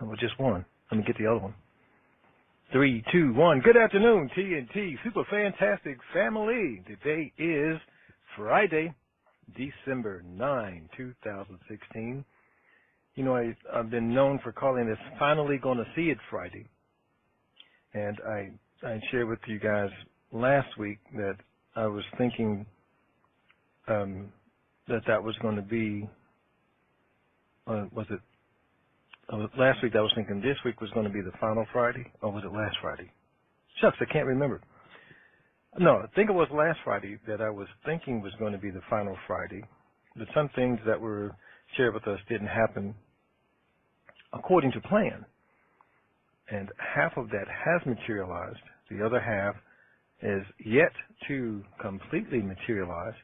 Well, just one. Let me get the other one. 3, 2, 1. Good afternoon, TNT Super Fantastic Family. Today is Friday, December 9, 2016. You know, I've been known for calling this Finally Gonna See It Friday. And I shared with you guys last week that I was thinking that was going to be, last week I was thinking this week was going to be the final Friday, or was it last Friday? Shucks, I can't remember. No, I think it was last Friday that I was thinking was going to be the final Friday, but some things that were shared with us didn't happen according to plan. And half of that has materialized. The other half is yet to completely materialize.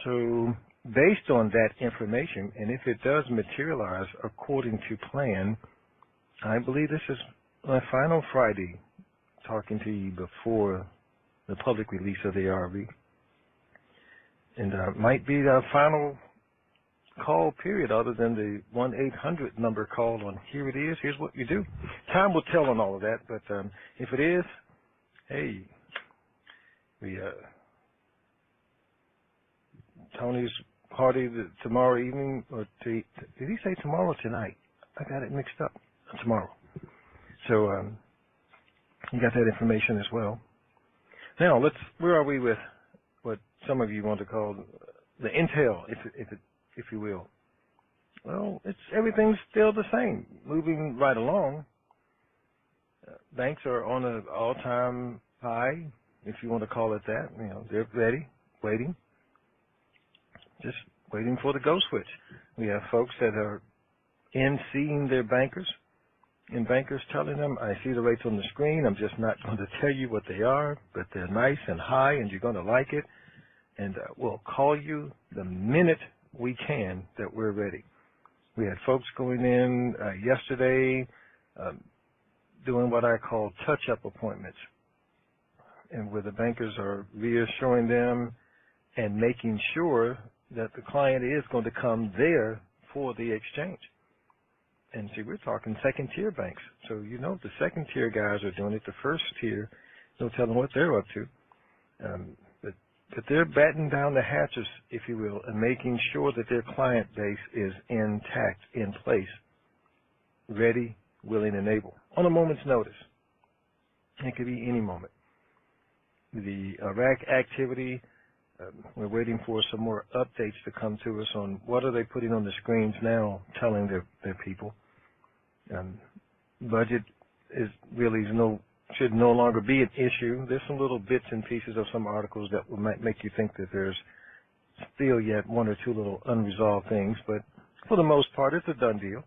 So based on that information, and if it does materialize according to plan, I believe this is my final Friday talking to you before the public release of the RV. And might be the final call period other than the 1-800 number called on here it is, here's what you do. Time will tell on all of that, but if it is, hey, Tony's party tomorrow evening, or did he say tomorrow or tonight? I got it mixed up. Tomorrow. So you got that information as well. Now where are we with what some of you want to call the intel, if you will? Well, everything's still the same, moving right along. Banks are on an all-time high, if you want to call it that. You know, they're ready, waiting. Just waiting for the go switch. We have folks that are seeing their bankers, and bankers telling them, I see the rates on the screen, I'm just not going to tell you what they are, but they're nice and high and you're going to like it, and we'll call you the minute we can that we're ready. We had folks going in yesterday doing what I call touch-up appointments, and where the bankers are reassuring them and making sure that the client is going to come there for the exchange. And see, we're talking second-tier banks. So, you know, the second-tier guys are doing it. The first tier, don't tell them what they're up to. But they're batting down the hatches, if you will, and making sure that their client base is intact, in place, ready, willing, and able, on a moment's notice. It could be any moment. The Iraq activity, we're waiting for some more updates to come to us on what are they putting on the screens now, telling their people. Budget should no longer be an issue. There's some little bits and pieces of some articles that might make you think that there's still yet one or two little unresolved things, but for the most part, it's a done deal.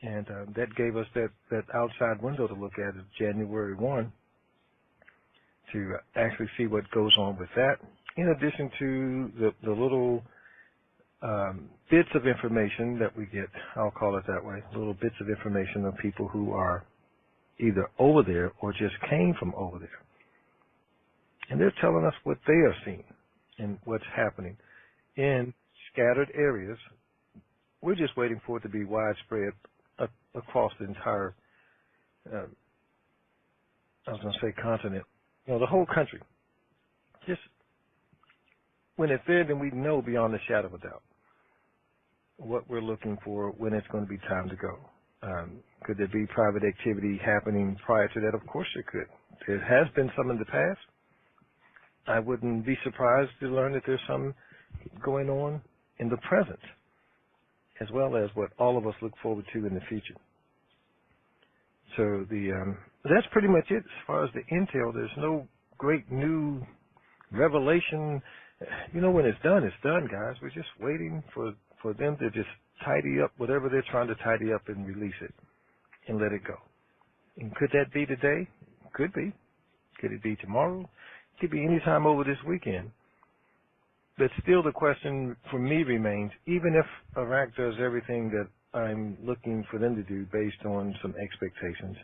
And that gave us that outside window to look at of January 1 to actually see what goes on with that, in addition to the little bits of information that we get, I'll call it that way, little bits of information of people who are either over there or just came from over there. And they're telling us what they are seeing and what's happening in scattered areas. We're just waiting for it to be widespread across the entire, continent, the whole country. Just when it's there, then we know beyond a shadow of a doubt what we're looking for, when it's going to be time to go. Could there be private activity happening prior to that? Of course there could. There has been some in the past. I wouldn't be surprised to learn that there's some going on in the present, as well as what all of us look forward to in the future. So that's pretty much it as far as the intel. There's no great new revelation. You know, when it's done, guys. We're just waiting for them to just tidy up whatever they're trying to tidy up and release it and let it go. And could that be today? Could be. Could it be tomorrow? It could be any time over this weekend. But still the question for me remains, even if Iraq does everything that I'm looking for them to do based on some expectations,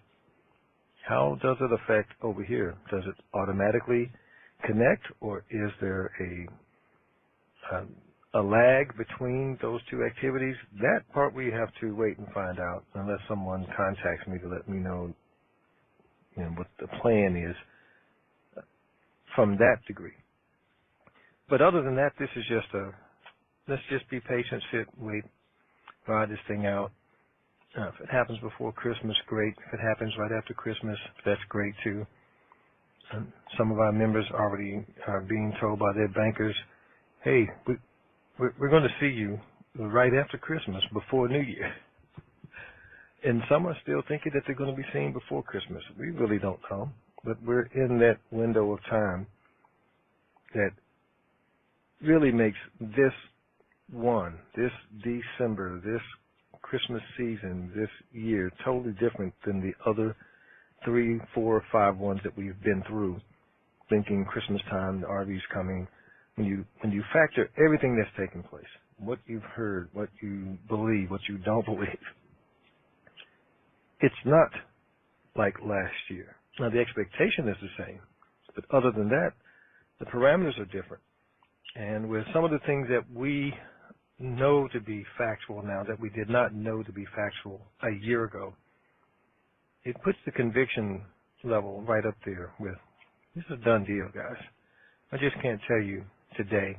how does it affect over here? Does it automatically connect, or is there a lag between those two activities, that part we have to wait and find out unless someone contacts me to let me know, what the plan is from that degree. But other than that, this is just let's just be patient, sit, wait, ride this thing out. If it happens before Christmas, great. If it happens right after Christmas, that's great too. Some of our members already are being told by their bankers, hey, we're going to see you right after Christmas, before New Year. And some are still thinking that they're going to be seen before Christmas. We really don't know. But we're in that window of time that really makes this December, this Christmas season, this year, totally different than the other 3, 4, 5 ones that we've been through, thinking Christmas time, the RV's coming. When you factor everything that's taken place, what you've heard, what you believe, what you don't believe, it's not like last year. Now, the expectation is the same, but other than that, the parameters are different. And with some of the things that we know to be factual now that we did not know to be factual a year ago, it puts the conviction level right up there with, this is a done deal, guys. I just can't tell you today,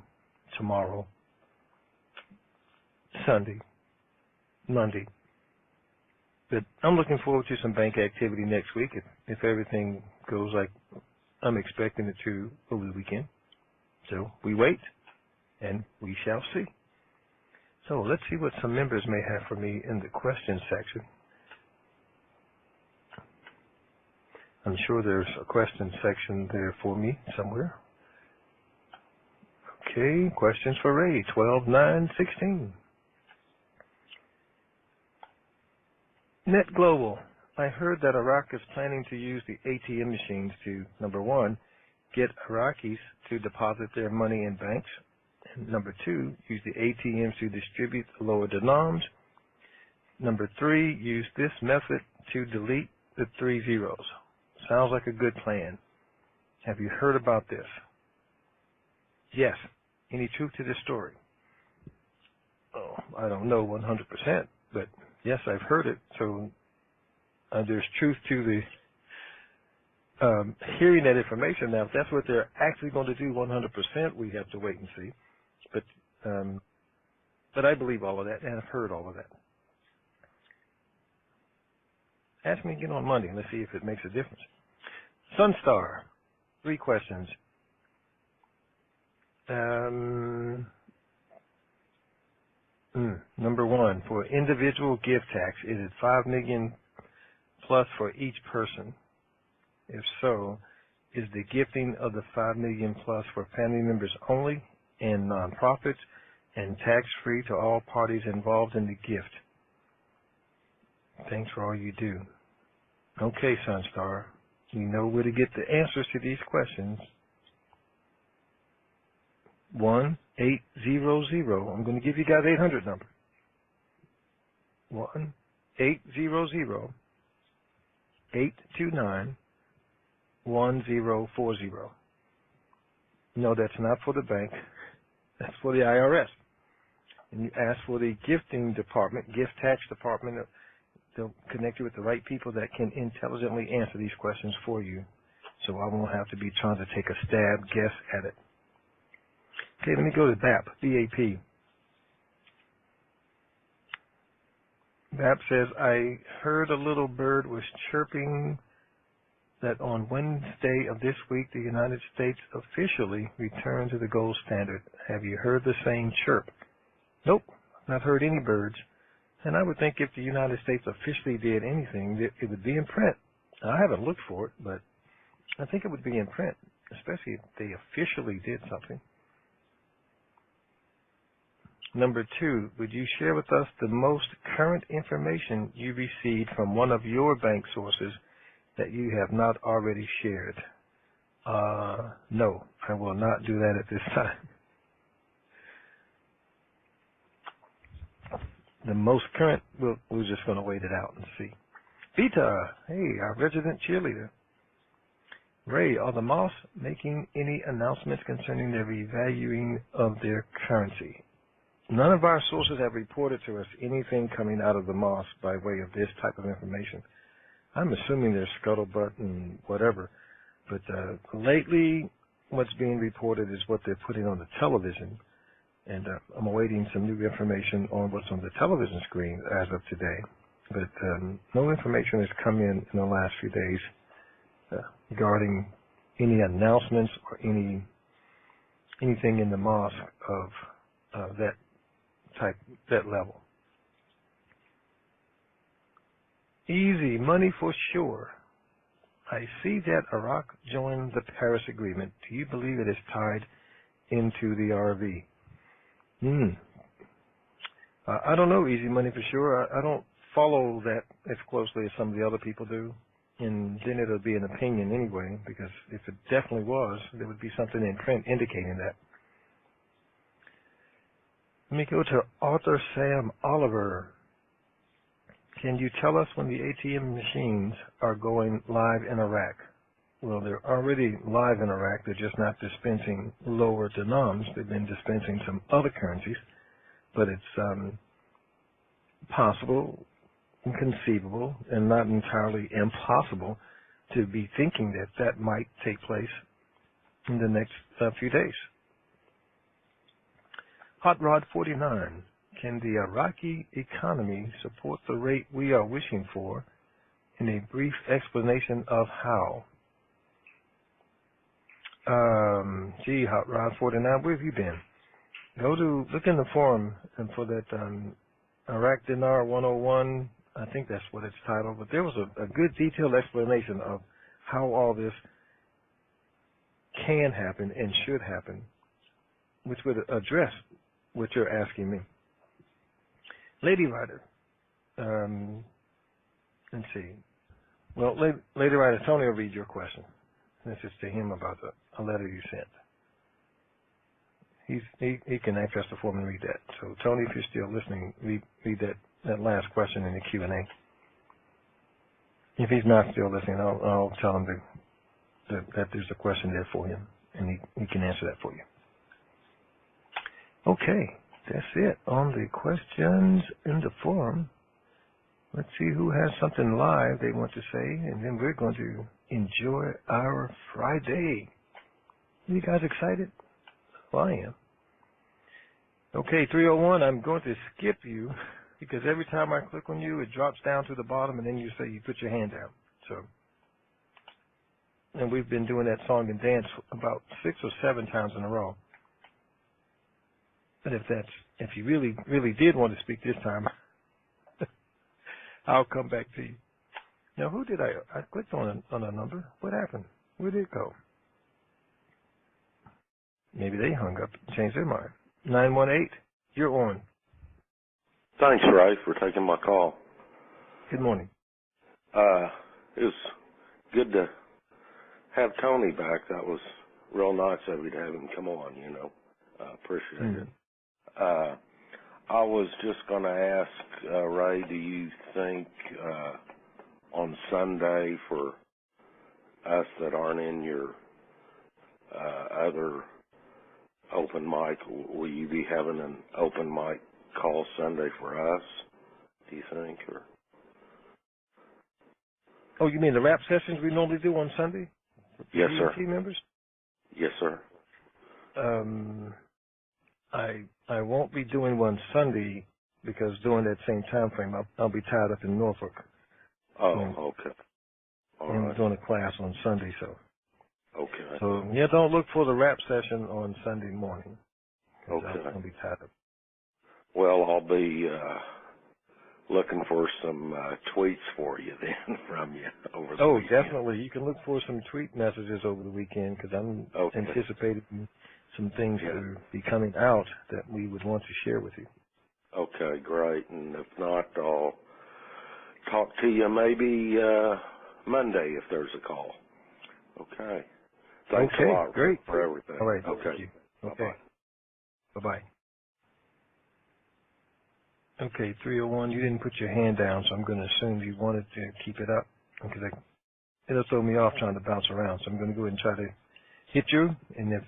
tomorrow, Sunday, Monday. But I'm looking forward to some bank activity next week if everything goes like I'm expecting it to over the weekend. So we wait, and we shall see. So let's see what some members may have for me in the question section. I'm sure there's a question section there for me somewhere. Okay, questions for Ray, 12-9-16. Net Global, I heard that Iraq is planning to use the ATM machines to, number 1, get Iraqis to deposit their money in banks, and number 2, use the ATMs to distribute the lower denoms. Number 3, use this method to delete the 3 zeros. Sounds like a good plan. Have you heard about this? Yes. Any truth to this story? Oh, I don't know 100%, but yes, I've heard it. So there's truth to the hearing that information. Now, if that's what they're actually going to do 100%, we have to wait and see. But I believe all of that, and I've heard all of that. Ask me again on Monday, and let's see if it makes a difference. Sunstar, 3 questions. Number 1, for individual gift tax, is it $5 million plus for each person? If so, is the gifting of the $5 million plus for family members only and nonprofits and tax-free to all parties involved in the gift? Thanks for all you do. Okay, Sunstar, you know where to get the answers to these questions. 1800. I'm going to give you guys 800 number. 1-800-829-1040. No, that's not for the bank. That's for the IRS. And you ask for the gifting department, gift tax department. They'll connect you with the right people that can intelligently answer these questions for you. So I won't have to be trying to take a stab guess at it. Okay, let me go to BAP, B-A-P. BAP says, I heard a little bird was chirping that on Wednesday of this week, the United States officially returned to the gold standard. Have you heard the same chirp? Nope, not heard any birds. And I would think if the United States officially did anything, it would be in print. I haven't looked for it, but I think it would be in print, especially if they officially did something. Number 2, would you share with us the most current information you received from one of your bank sources that you have not already shared? No, I will not do that at this time. The most current, we're just going to wait it out and see. Vita, hey, our resident cheerleader. Ray, are the Moss making any announcements concerning the revaluing of their currency? None of our sources have reported to us anything coming out of the mosque by way of this type of information. I'm assuming there's scuttlebutt and whatever, but lately what's being reported is what they're putting on the television, and I'm awaiting some new information on what's on the television screen as of today. But no information has come in the last few days regarding any announcements or anything in the mosque of that level. Easy money for sure. I see that Iraq joined the Paris Agreement. Do you believe it is tied into the RV? I don't know, easy money for sure. I don't follow that as closely as some of the other people do. And then it'll be an opinion anyway, because if it definitely was, there would be something in print indicating that. Let me go to Arthur Sam Oliver. Can you tell us when the ATM machines are going live in Iraq? Well, they're already live in Iraq. They're just not dispensing lower denoms. They've been dispensing some other currencies. But it's possible, inconceivable, and not entirely impossible to be thinking that that might take place in the next few days. Hot Rod 49. Can the Iraqi economy support the rate we are wishing for? In a brief explanation of how. Gee, Hot Rod 49, where have you been? Look in the forum and for that Iraq Dinar 101, I think that's what it's titled, but there was a good detailed explanation of how all this can happen and should happen, which would address what you're asking me. Lady Writer, let's see. Well, Lady Writer, Tony will read your question. This is to him about a letter you sent. He can access the form and read that. So, Tony, if you're still listening, read that last question in the Q&A. If he's not still listening, I'll tell him that there's a question there for him, and he can answer that for you. Okay, that's it on the questions in the forum. Let's see who has something live they want to say, and then we're going to enjoy our Friday. Are you guys excited? Well, I am. Okay, 301, I'm going to skip you because every time I click on you, it drops down to the bottom, and then you say you put your hand down. So, and we've been doing that song and dance about 6 or 7 times in a row. But if you really, really did want to speak this time, I'll come back to you. Now, who did I clicked on a number. What happened? Where did it go? Maybe they hung up and changed their mind. 918, you're on. Thanks, Ray, for taking my call. Good morning. It was good to have Tony back. That was real nice of you to have him come on, Appreciate it. I was just going to ask, Ray, do you think on Sunday for us that aren't in your other open mic, will you be having an open mic call Sunday for us, do you think? Or? Oh, you mean the rap sessions we normally do on Sunday? Yes, sir. TNT members? Yes, sir. I won't be doing one Sunday because during that same time frame I'll be tied up in Norfolk. Oh, okay. All and right. doing a class on Sunday, so. Okay. So yeah, don't look for the rap session on Sunday morning. Okay. I'm gonna be tied up. Well, I'll be looking for some tweets for you then from you over the weekend. Oh, definitely. You can look for some tweet messages over the weekend because I'm anticipating some things to be coming out that we would want to share with you. Okay, great. And if not, I'll talk to you maybe Monday if there's a call. Okay. Thanks a lot great. for everything. All right. Okay. Thank you. Okay. Bye-bye. Okay, 301, you didn't put your hand down, so I'm going to assume you wanted to keep it up because it'll throw me off trying to bounce around. So I'm going to go ahead and try to hit you. And if,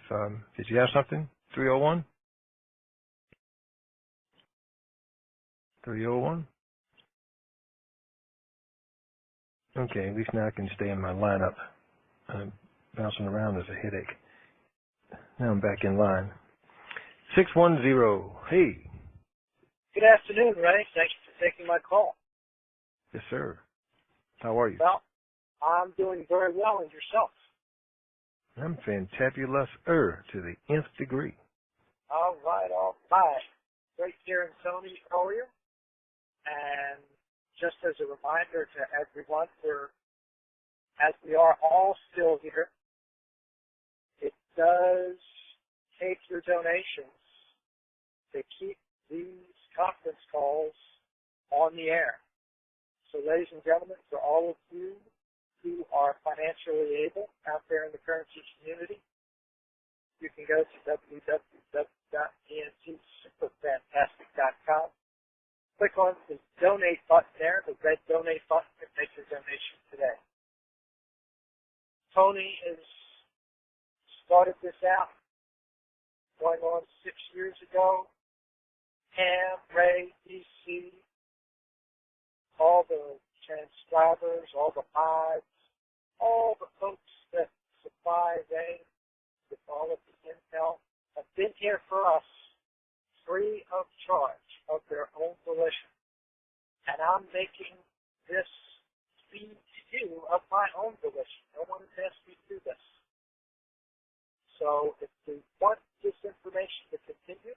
did you have something? 301? 301. Okay, at least now I can stay in my lineup. Bouncing around is a headache. Now I'm back in line. 610. Hey. Good afternoon, Ray. Thank you for taking my call. Yes, sir. How are you? Well, I'm doing very well, and yourself? I'm fantabulous-er to the nth degree. All right, all right. Great hearing Tony earlier. And just as a reminder to everyone, as we are all still here, it does take your donations to keep these conference calls on the air. So, ladies and gentlemen, for all of you who are financially able out there in the currency community, you can go to www.tntsuperfantastic.com. Click on the donate button there, the red donate button, and make your donation today. Tony has started this out going on 6 years ago. Cam, Ray, DC, all the transcribers, all the mods, all the folks that supply Ray with all of the intel have been here for us free of charge of their own volition. And I'm making this feed to you of my own volition. No one has asked me to do this. So if we want this information to continue,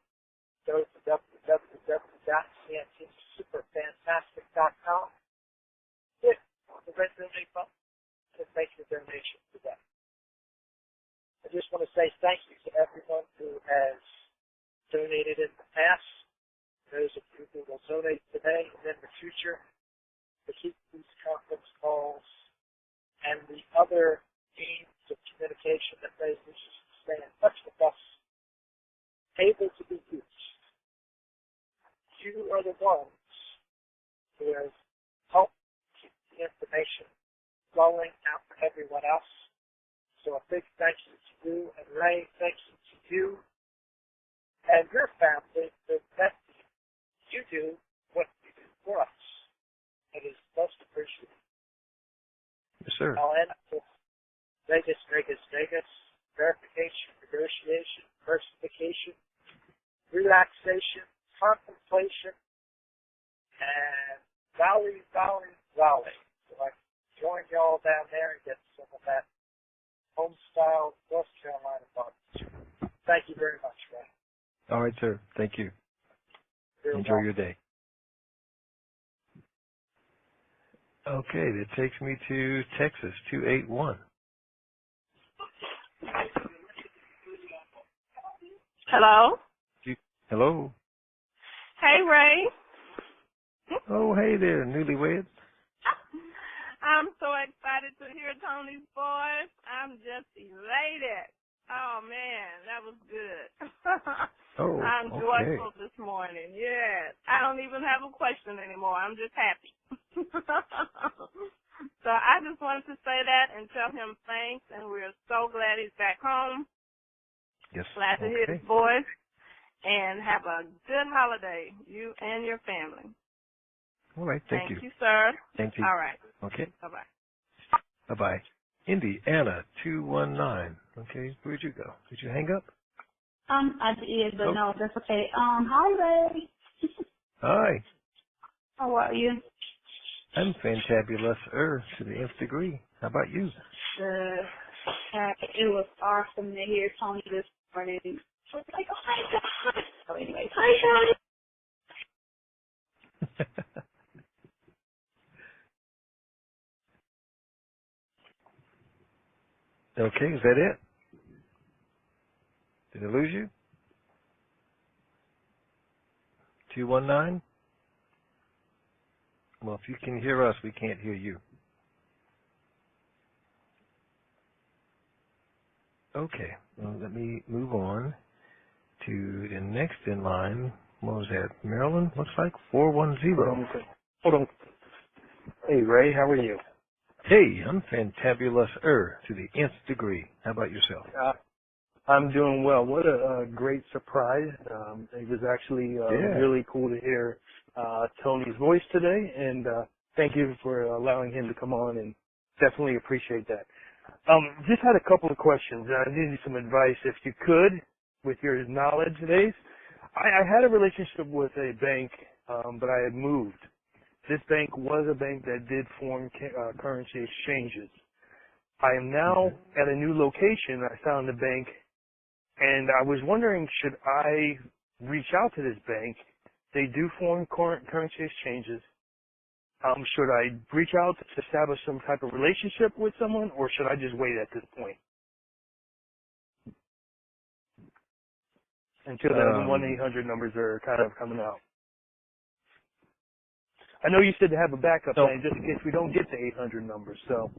go to www.tntsuperfantastic.com, click on the red donate button, and make your donation today. I just want to say thank you to everyone who has donated in the past, those of you who will donate today and in the future to keep these conference calls and the other means of communication that Ray wishes to stay in touch with us able to be used. You are the ones who have helped keep the information flowing out for everyone else. So a big thank you to you, and Ray, thank you to you and your family for that you do what you do for us. It is most appreciated. Yes, sir. I'll end with Vegas, verification, negotiation, diversification, relaxation, contemplation, and Valley. So I can join y'all down there and get some of that home-style North Carolina barbecue. Thank you very much, Ray. All right, sir. Thank you. Enjoy your day. Okay, that takes me to Texas, 281. Hello? Hello? Hey, Ray. Oh, hey there, newlyweds. I'm so excited to hear Tony's voice. I'm just elated. Oh, man, that was good. Oh, I'm okay. joyful this morning. Yes. I don't even have a question anymore. I'm just happy. So I just wanted to say that and tell him thanks, and we're so glad he's back home. Yes. Glad to hear his voice, and have a good holiday, you and your family. All right, thank you. Thank you, sir. Thank you. All right. Okay. Bye-bye. Bye-bye. Indiana, 219. Okay, where'd you go? Did you hang up? I did, but no, that's okay. Hi, Ray. Hi. How are you? I'm fantabulous-er to the nth degree. How about you? It was awesome to hear Tony this morning. I was like, oh my God. So anyway, hi, Tony. Okay, is that it? Did I lose you? 219? Well, if you can hear us, we can't hear you. Okay, well, let me move on to the next in line. What was that? Maryland, looks like 410. Hold on. Hey, Ray, how are you? Hey, I'm fantabulous-er to the nth degree. How about yourself? I'm doing well. What a great surprise. It was actually really cool to hear Tony's voice today, and thank you for allowing him to come on, and definitely appreciate that. Just had a couple of questions. I needed some advice, if you could, with your knowledge days. I had a relationship with a bank, but I had moved. This bank was a bank that did form currency exchanges. I am now at a new location. I found a bank, and I was wondering, should I reach out to this bank? They do form currency exchanges. Should I reach out to establish some type of relationship with someone, or should I just wait at this point until the 1-800 numbers are kind of coming out? I know you said to have a backup plan just in case we don't get the 800 numbers. So.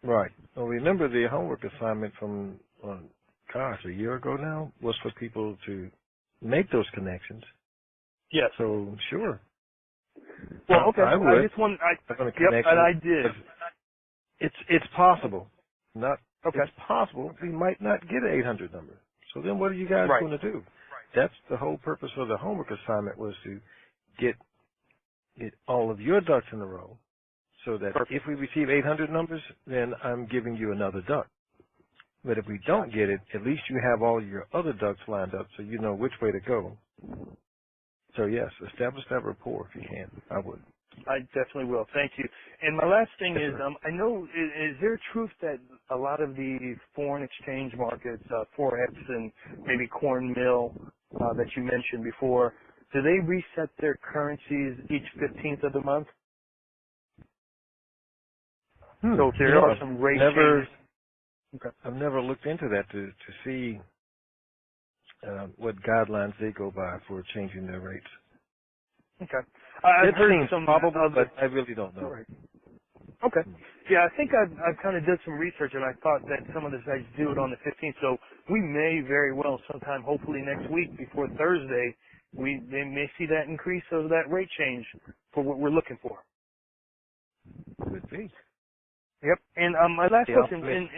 Right. Well, remember the homework assignment from, a year ago now was for people to make those connections. Yes. So sure. Well, okay. I would. I just want. Yep, and I did. It's possible. Not. Okay. It's possible we might not get an 800 number. So then, what are you guys going to do? That's the whole purpose of the homework assignment, was to get all of your ducks in a row, so that if we receive 800 numbers, then I'm giving you another duck. But if we don't get it, at least you have all your other ducks lined up, so you know which way to go. So yes, establish that rapport if you can. I would. I definitely will. Thank you. And my last thing is, I know, is there truth that a lot of the foreign exchange markets, Forex and maybe corn mill that you mentioned before, do they reset their currencies each 15th of the month? So if there are some rate changes. Okay. I've never looked into that to see what guidelines they go by for changing their rates. Okay. I've heard some probable, but I really don't know. Right. Okay. Yeah, I think I've kind of did some research, and I thought that some of the sites do it on the 15th. So we may very well sometime, hopefully next week before Thursday, they may see that increase of that rate change for what we're looking for. Could be. Yep. And my last question, and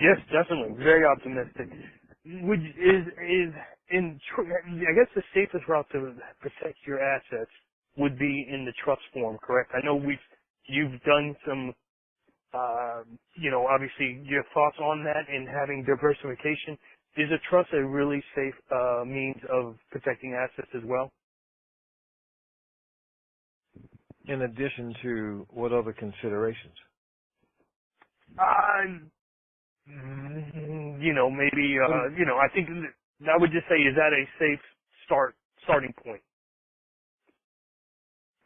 yes, definitely, very optimistic. I guess the safest route to protect your assets would be in the trust form, correct? I know you've done some, obviously your thoughts on that and having diversification. Is a trust a really safe means of protecting assets as well? In addition to what other considerations? Maybe, I think I would just say, is that a safe starting point?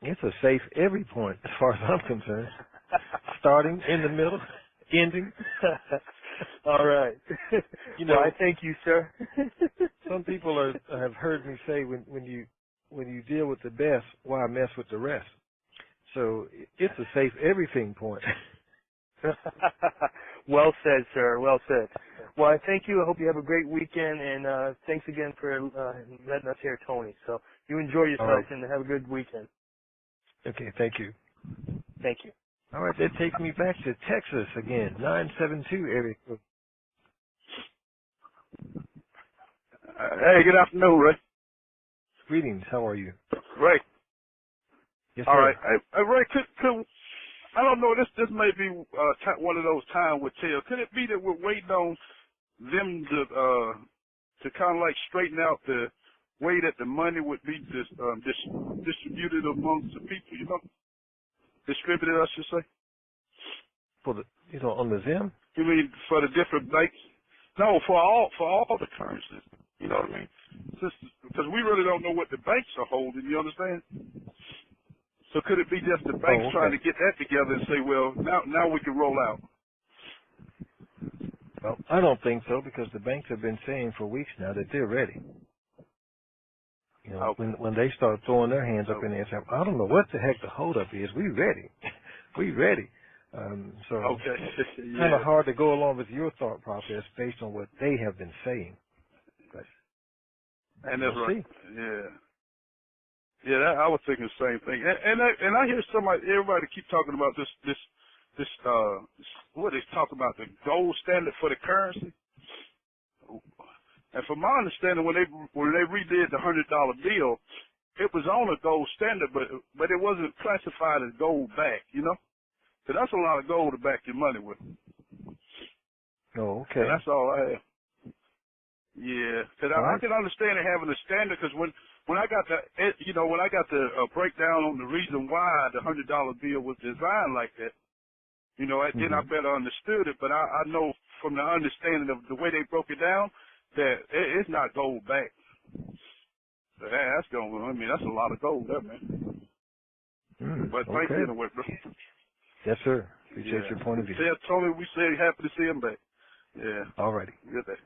It's a safe every point as far as I'm concerned. Starting, in the middle, ending. All right. Well, I thank you, sir. Some people have heard me say when you deal with the best, why mess with the rest? So it's a safe everything point. Well said, sir. Well said. Well, I thank you. I hope you have a great weekend, and thanks again for letting us hear Tony. So you enjoy yourself and have a good weekend. Okay, thank you. Thank you. All right, that takes me back to Texas again, 972 area code. Hey, good afternoon, Ray. Greetings. How are you? Ray. Yes, all sir. right. Hey, Ray, could I don't know. This may be one of those time will tell. Could it be that we're waiting on them to kind of like straighten out the way that the money would be distributed amongst the people? Distributed, I should say. For the on the Zim? You mean for the different banks? No, for all the currencies. You know what I mean? Because we really don't know what the banks are holding. You understand? So could it be just the banks trying to get that together and say, well, now we can roll out? Well, I don't think so, because the banks have been saying for weeks now that they're ready. When they start throwing their hands up in the air and saying, I don't know what the heck the holdup is. We ready. We ready. It's kind of hard to go along with your thought process based on what they have been saying. But and that's right. Yeah. Yeah, I was thinking the same thing. And I hear everybody keep talking about this what they talk about, the gold standard for the currency. And from my understanding, when they redid the $100 bill, it was on a gold standard, but it wasn't classified as gold back, you know? So that's a lot of gold to back your money with. Oh, okay. And that's all I have. Yeah, because I can understand it having a standard. Because when I got the breakdown on the reason why the $100 bill was designed like that, then I better understood it. But I know from the understanding of the way they broke it down that it's not gold back. So that's that's a lot of gold there, man. But thank you anyway, bro. Yes, sir. Appreciate your point of view. Tell Tony we said happy to see him back. Yeah. All righty. Good day.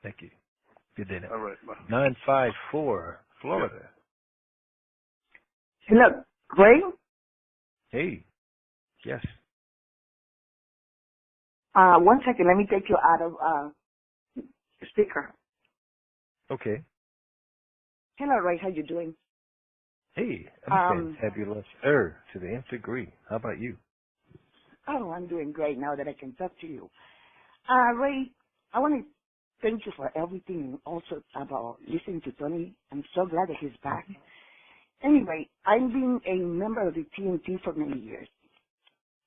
Thank you. Good day now. All right. Bye. 954, Florida. Hello, Ray? Hey. Yes. One second. Let me take you out of speaker. Okay. Hello, Ray. How you doing? Hey, I'm fabulous. To the nth degree. How about you? Oh, I'm doing great now that I can talk to you. Ray, I want to thank you for everything and also about listening to Tony. I'm so glad that he's back. Anyway, I've been a member of the TNT for many years.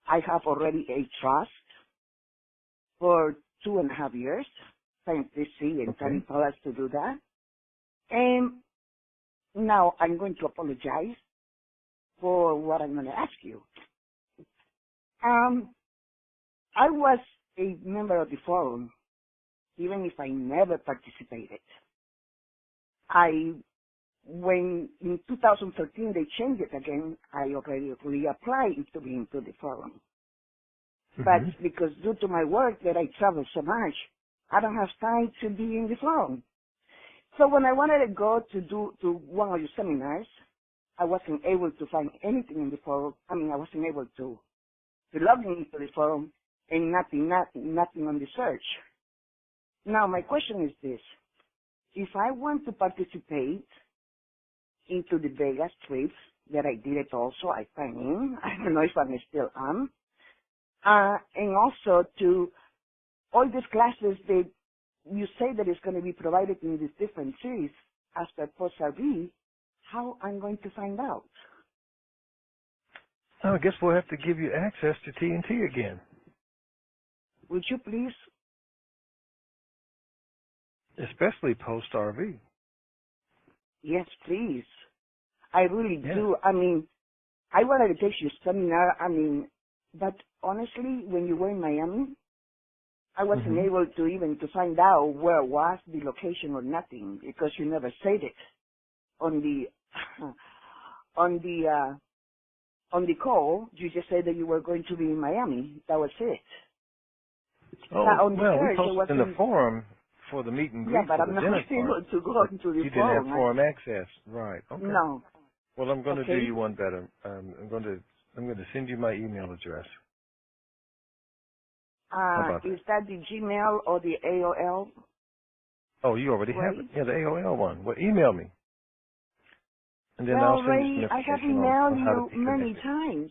I have already a trust for 2.5 years. Thanks to C and Tony told us to do that. And now I'm going to apologize for what I'm going to ask you. I was a member of the forum, even if I never participated. When in 2013 they changed it again, I already reapplied to be into the forum. But because due to my work that I travel so much, I don't have time to be in the forum. So when I wanted to go to one of your seminars, I wasn't able to find anything in the forum. I wasn't able to log into the forum and nothing on the search. Now, my question is this. If I want to participate into the Vegas trips, that I did it also, I signed in. I don't know if I still am. And also to all these classes that you say that is going to be provided in these different cities after post-RV, how I'm going to find out? I guess we'll have to give you access to TNT again. Would you please? Especially post-RV. Yes, please. I really do. I wanted to take your seminar, but honestly, when you were in Miami, I wasn't able to even to find out where was the location or nothing because you never said it on the call. You just said that you were going to be in Miami. That was it. Oh, we posted in the forum for the meet and greet. Yeah, but I'm not able to go into the forum. You didn't have forum access, right? Okay. No. Well, I'm going to do you one better. I'm going to send you my email address. Is that the Gmail or the AOL? Oh, you already have it. Yeah, the AOL one. Well, email me. And then I'll send you some I have emailed you many times.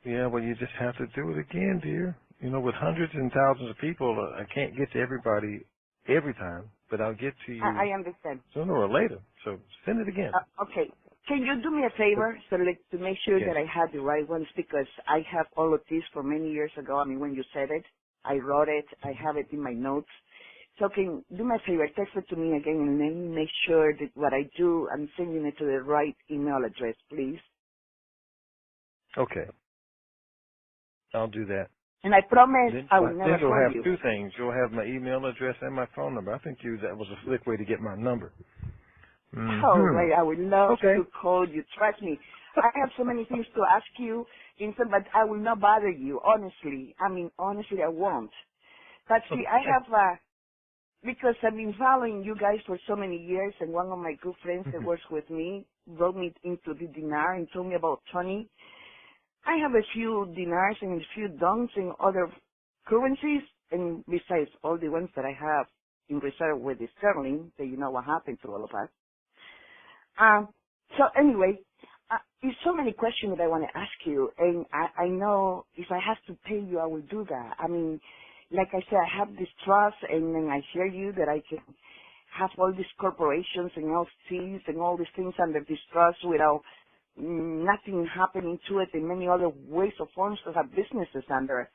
Yeah, well, you just have to do it again, dear. With hundreds and thousands of people, I can't get to everybody every time, but I'll get to you. I understand. Sooner or later. So send it again. Okay. Can you do me a favor to make sure that I have the right ones? Because I have all of this from many years ago. When you said it, I wrote it. I have it in my notes. So can you do me a favor, text it to me again, and let me make sure that what I do, I'm sending it to the right email address, please. Okay. I'll do that. And I promise I will never call you. Then you'll have two things. You'll have my email address and my phone number. I think that was a slick way to get my number. Oh, right. I would love to call you. Trust me. I have so many things to ask you, but I will not bother you, honestly. Honestly, I won't. But see, I have, because I've been following you guys for so many years, and one of my good friends that works with me brought me into the dinar and told me about Tony. I have a few dinars and a few dongs and other currencies, and besides all the ones that I have in reserve with the sterling, that you know what happened to all of us. So anyway, there's so many questions that I want to ask you, and I know if I have to pay you, I will do that. Like I said, I have this trust, and then I hear you that I can have all these corporations and LCs and all these things under distrust without nothing happening to it, and many other ways or forms to have businesses under it.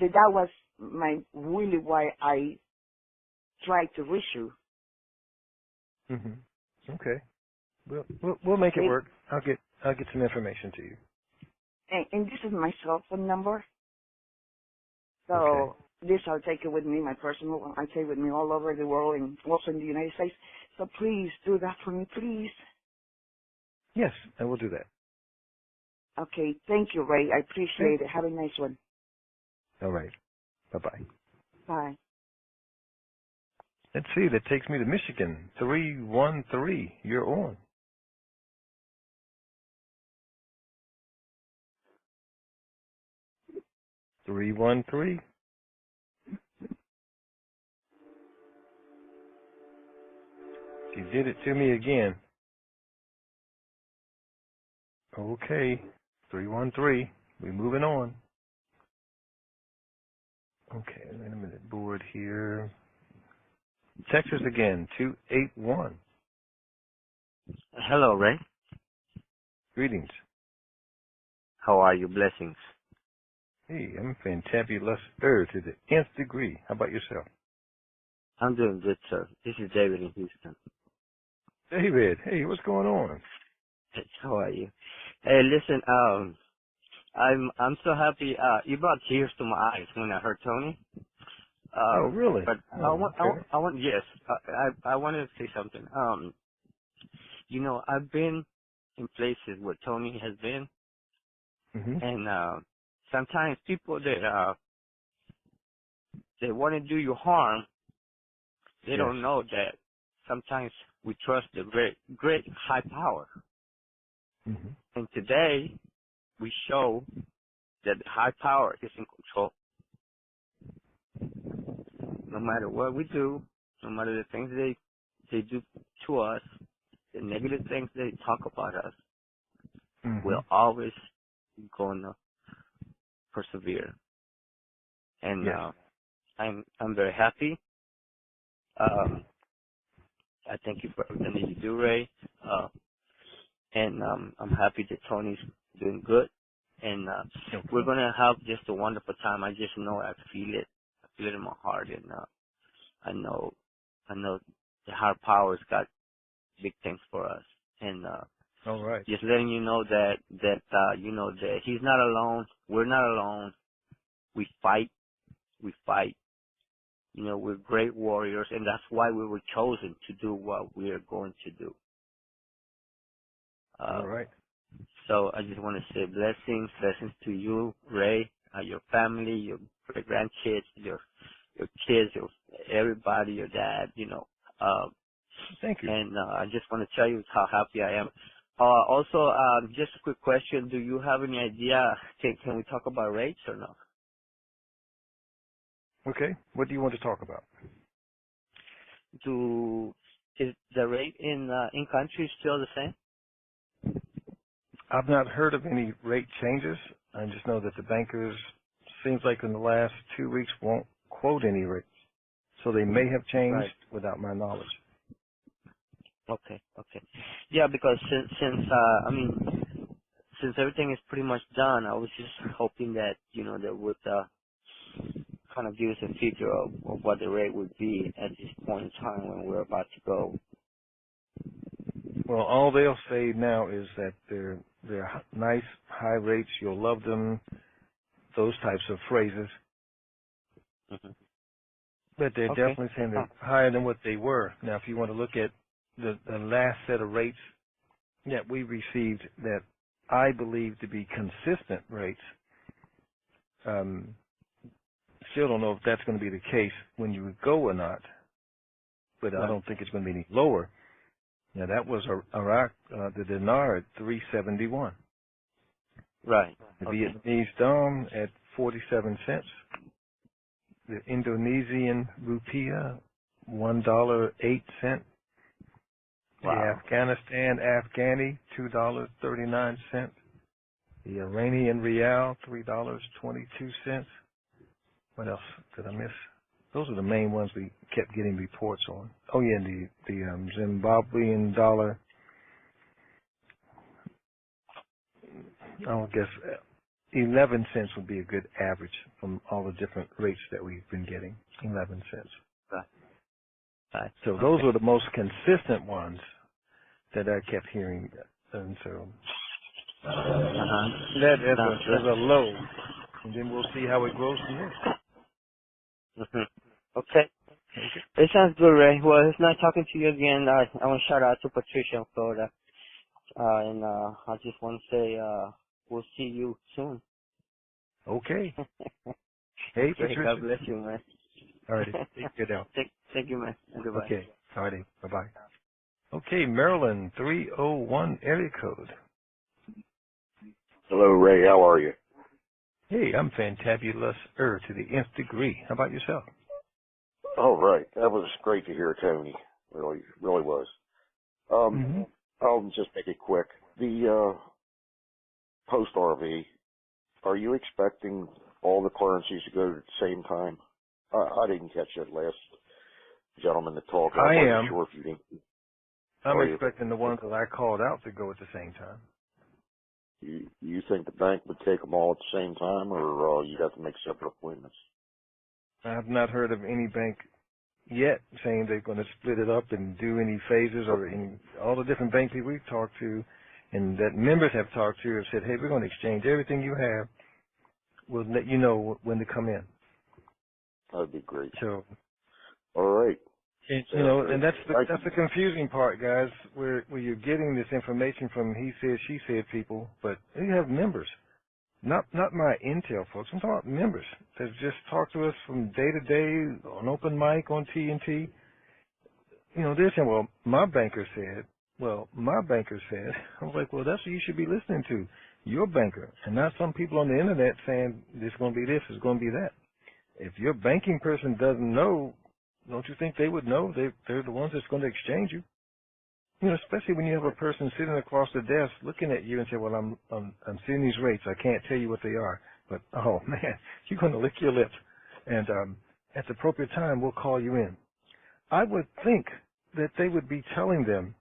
That was really why I tried to reach you. Okay. We'll make it work. I'll get some information to you. And this is my cell phone number. So okay. This I'll take it with me, my personal one. I take it with me all over the world and also in the United States. So please do that for me, please. Yes, I will do that. Okay. Thank you, Ray. I appreciate it. Have a nice one. All right. Bye-bye. Bye. Let's see. That takes me to Michigan. 313. You're on. Three, 1, 3. She did it to me again. Okay. 313. We're moving on. Okay, wait a minute. Board here. Texas again. 281. Hello, Ray. Greetings. How are you? Blessings. Hey, I'm fantabulous to the nth degree. How about yourself? I'm doing good, sir. This is David in Houston. David, hey, what's going on? How are you? Hey, listen, I'm so happy. You brought tears to my eyes when I heard Tony. Oh, really? But yes, I wanted to say something. You know, I've been in places where Tony has been, and sometimes people that they want to do you harm, they don't know that sometimes we trust the great high power. And today we show that the high power is in control. No matter what we do, no matter the things they do to us, the negative things they talk about us, we're always going to persevere. And I'm very happy. I thank you for everything that you do, Ray. And I'm happy that Tony's doing good. And we're going to have just a wonderful time. I just know I feel it. I feel it in my heart. And I know the higher power's got big things for us. And all right. Just letting you know that you know that he's not alone. We're not alone. We fight. We fight. You know, we're great warriors, and that's why we were chosen to do what we are going to do. All right. So I just want to say blessings to you, Ray, your family, your grandkids, your kids, everybody, your dad. You know. Thank you. And I just want to tell you how happy I am. Also, just a quick question: do you have any idea? Can we talk about rates or no? Okay. What do you want to talk about? Is the rate in country still the same? I've not heard of any rate changes. I just know that the bankers, seems like in the last 2 weeks, won't quote any rates. So they may have changed without my knowledge. Okay. Yeah, because since everything is pretty much done, I was just hoping that, you know, that would kind of give us a figure of what the rate would be at this point in time when we're about to go. Well, all they'll say now is that they're nice, high rates, you'll love them, those types of phrases. But they're definitely saying they're higher than what they were. Now, if you want to look at the last set of rates that we received that I believe to be consistent rates, still don't know if that's going to be the case when you go or not, but I don't think it's going to be any lower. Now, that was Iraq, the dinar at 371. Right. The Vietnamese dong at 47 cents. The Indonesian rupiah, $1.08. Wow. The Afghanistan Afghani, $2.39. The Iranian rial, $3.22. What else did I miss? those are the main ones we kept getting reports on. Oh yeah, the Zimbabwean dollar. I guess 11 cents would be a good average from all the different rates that we've been getting. 11 cents. Right. So those were the most consistent ones that I kept hearing, and so that as a low, and then we'll see how it grows from there. Okay. It sounds good, Ray. Well, it's nice talking to you again. I want to shout out to Patricia in Florida, and I just want to say we'll see you soon. Okay. Hey, Patricia. God bless you, man. All right. Take care now. Thank you, man. Goodbye. Okay. All righty. Bye-bye. Okay, Maryland, 301 area code. Hello, Ray. How are you? Hey, I'm fantabulous to the nth degree. How about yourself? Oh, right. That was great to hear, Tony. Really was. I'll just make it quick. The post RV, are you expecting all the currencies to go at the same time? I didn't catch that last gentleman that talked. I am. Sure if you didn't. I'm expecting the ones that I called out to go at the same time. You think the bank would take them all at the same time, or you'd have to make separate appointments? I have not heard of any bank yet saying they're going to split it up and do any phases, or all the different bank people we've talked to and that members have talked to have said, hey, we're going to exchange everything you have. We'll let you know when to come in. That'd be great. So, all right. And that's the confusing part, guys, where you're getting this information from he said, she said people, but you have members, not my intel folks. I'm talking about members that just talk to us from day to day on open mic on TNT. They're saying, well, my banker said. I was like, well, that's what you should be listening to, your banker, and not some people on the internet saying it's going to be this, it's going to be that. If your banking person doesn't know, don't you think they would know? They're the ones that's going to exchange you. Especially when you have a person sitting across the desk looking at you and say, well, I'm seeing these rates. I can't tell you what they are. But, oh, man, you're going to lick your lips. And at the appropriate time, we'll call you in. I would think that they would be telling them,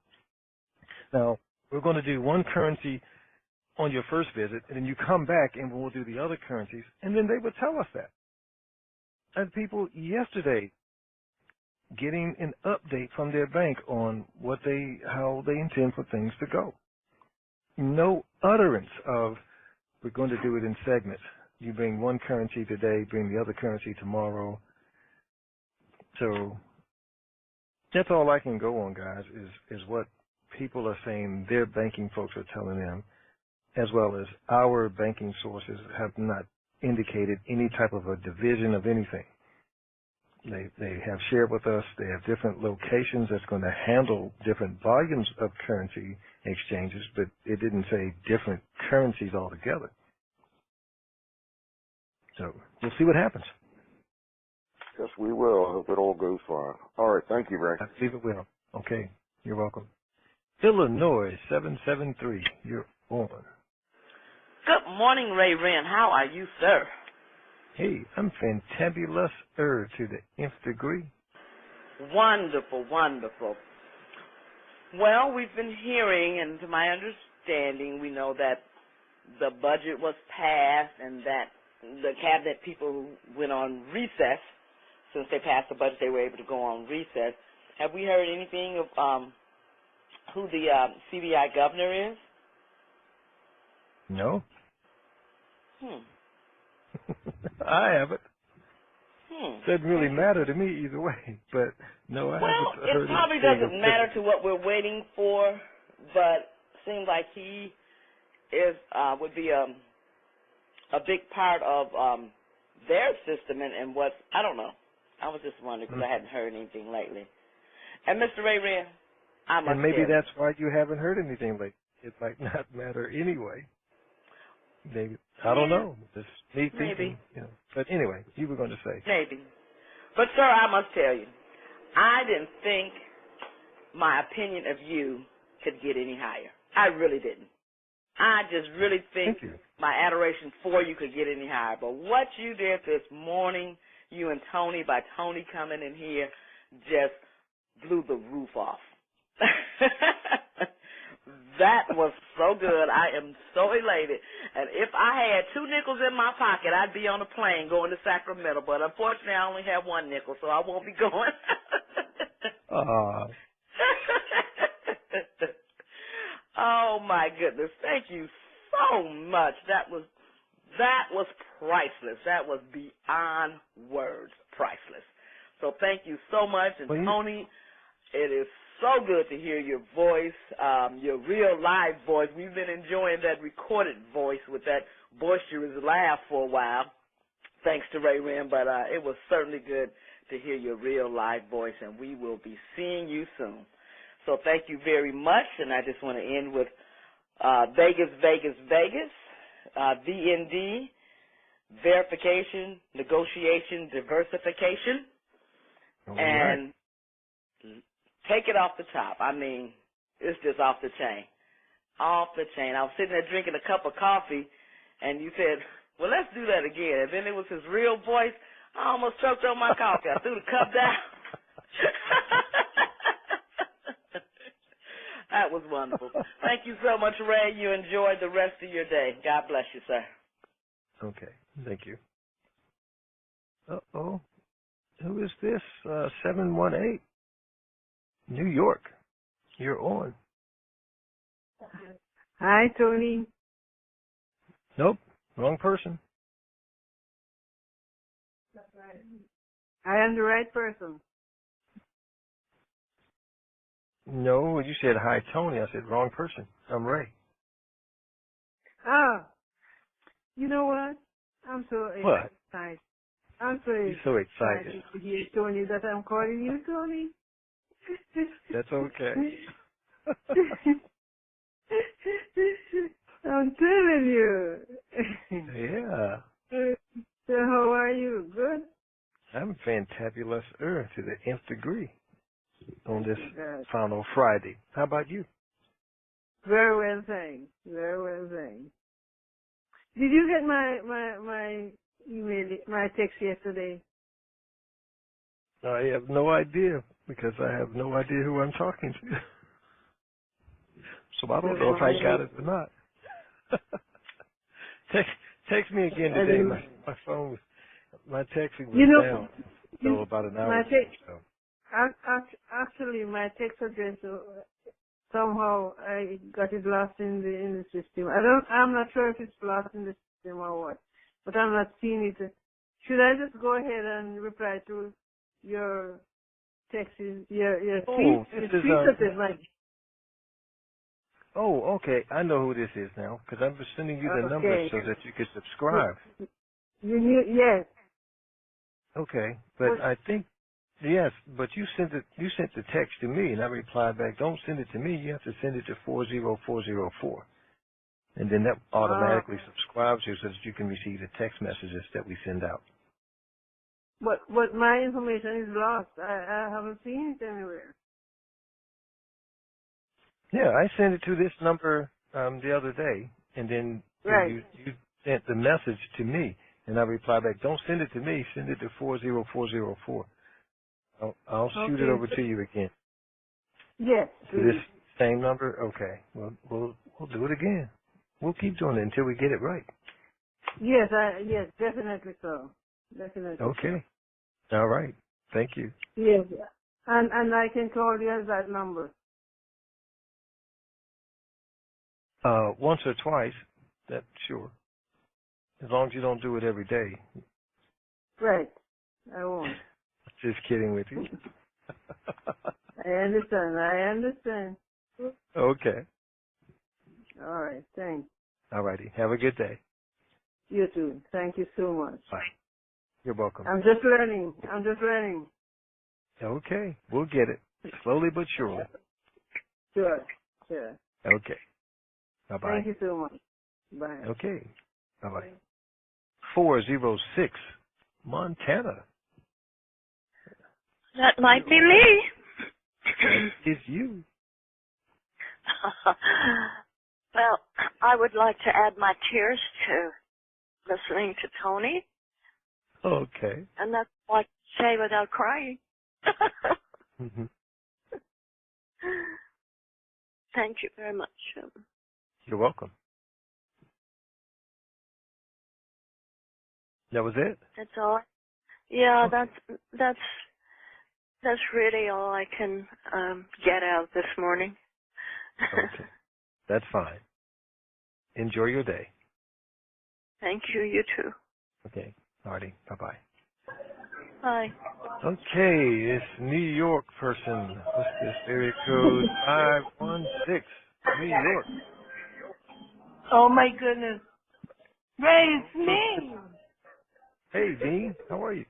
now, we're going to do one currency on your first visit, and then you come back and we'll do the other currencies, and then they would tell us that. I had people yesterday getting an update from their bank on how they intend for things to go. No utterance of, we're going to do it in segments. You bring one currency today, bring the other currency tomorrow. So that's all I can go on, guys, is what people are saying their banking folks are telling them, as well as our banking sources have not indicated any type of a division of anything. They have shared with us they have different locations that's going to handle different volumes of currency exchanges, but it didn't say different currencies altogether. So we'll see what happens. Yes, we will. I hope it all goes fine. All right. Thank you, Ray. I believe it will. Okay. You're welcome. Illinois 773. You're on. Good morning, Ray Wren. How are you, sir? Hey, I'm fantabulous to the nth degree. Wonderful, wonderful. Well, we've been hearing, and to my understanding, we know that the budget was passed and that the cabinet people went on recess. Since they passed the budget, they were able to go on recess. Have we heard anything of who the CBI governor is? No. I haven't. Doesn't really matter to me either way, but no, I haven't heard. Well, it probably doesn't matter to what we're waiting for, but seems like he is would be a big part of their system and what I don't know. I was just wondering because I hadn't heard anything lately. And Mr. Ray Wren, I must. And maybe that's why you haven't heard anything lately. It might not matter anyway. Maybe. I don't know. Just me thinking. Maybe. But anyway, you were going to say. Maybe. But, sir, I must tell you, I didn't think my opinion of you could get any higher. I really didn't. I just really think my adoration for you could get any higher. But what you did this morning, you and Tony by Tony coming in here just blew the roof off. That was so good. I am so elated. And if I had 2 nickels in my pocket, I'd be on a plane going to Sacramento. But unfortunately, I only have 1 nickel, so I won't be going. Oh, my goodness. Thank you so much. That was priceless. That was beyond words priceless. So thank you so much. And Tony, it is so good to hear your voice, your real live voice. We've been enjoying that recorded voice with that boisterous laugh for a while, thanks to Ray Rim, but it was certainly good to hear your real live voice, and we will be seeing you soon. So thank you very much, and I just want to end with Vegas, Vegas, Vegas, VND, verification, negotiation, diversification, and take it off the top. I mean, it's just off the chain. Off the chain. I was sitting there drinking a cup of coffee, and you said, well, let's do that again. And then it was his real voice. I almost choked on my coffee. I threw the cup down. That was wonderful. Thank you so much, Ray. You enjoy the rest of your day. God bless you, sir. Okay. Thank you. Uh-oh. Who is this? 718. New York. You're on. Hi, Tony. Nope. Wrong person. I am the right person. No, you said hi, Tony. I said wrong person. I'm Ray. Ah, you know what? I'm so What? excited. I'm so You're so excited to hear Tony that I'm calling you Tony. That's okay. I'm telling you. Yeah. So how are you? Good? I'm fantabulous to the nth degree on this final Friday. How about you? Very well, thanks. Very well, thanks. Did you get my email, my text yesterday? I have no idea because I have no idea who I'm talking to. So I don't know if I got it or not. Text me again today. My phone, my texting was down until about an hour ago. So. Actually, my text address somehow I got it lost in the system. I'm not sure if it's lost in the system or what, but I'm not seeing it. Should I just go ahead and reply to your text? Your tweet? Oh, okay. I know who this is now because I'm sending you the number so that you can subscribe. Yes. Okay, but I think yes, but you sent the text to me, and I replied back. Don't send it to me. You have to send it to 40404, and then that automatically subscribes you so that you can receive the text messages that we send out. But my information is lost. I haven't seen it anywhere. Yeah, I sent it to this number the other day, and then you sent the message to me, and I replied back. Don't send it to me. Send it to 40404. I'll shoot it over to you again. Yes. To this same number? Okay. Well, we'll do it again. We'll keep doing it until we get it right. Yes, yes, definitely so. Definitely. Okay. All right. Thank you. Yes. And I can call you at that number. Once or twice, that's sure. As long as you don't do it every day. Right. I won't. Just kidding with you. I understand. Okay. All right. Thanks. All righty. Have a good day. You too. Thank you so much. Bye. You're welcome. I'm just learning. Okay. We'll get it. Slowly but surely. Sure. Okay. Bye-bye. Thank you so much. Bye. Okay. Bye-bye. 406, Montana. That might be me. That is you. Well, I would like to add my tears to listening to Tony. Okay. And that's what I say without crying. Mhm. Thank you very much. You're welcome. That was it? That's all. Yeah, Okay. that's really all I can get out this morning. Okay. That's fine. Enjoy your day. Thank you. You too. Okay. Alrighty. Bye-bye. Bye. Okay, it's New York person. What's this? Area code 516. New York. Oh my goodness. Ray, it's me. Hey, Dean. How are you?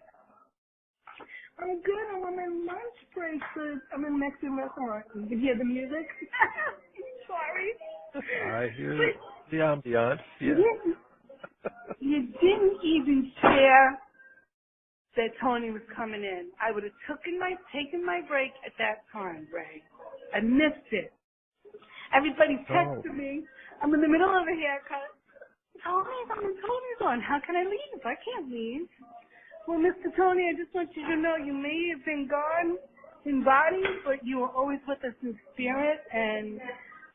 I'm good. I'm on my lunch break. So I'm in a Mexican restaurant. You can hear the music. Sorry. I hear the ambiance. Yeah. You didn't even share that Tony was coming in. I would have taken my break at that time, Ray. I missed it. Everybody texted me. I'm in the middle of a haircut. Tony's on. How can I leave? I can't leave. Well, Mr. Tony, I just want you to know you may have been gone in body, but you were always with us in spirit, and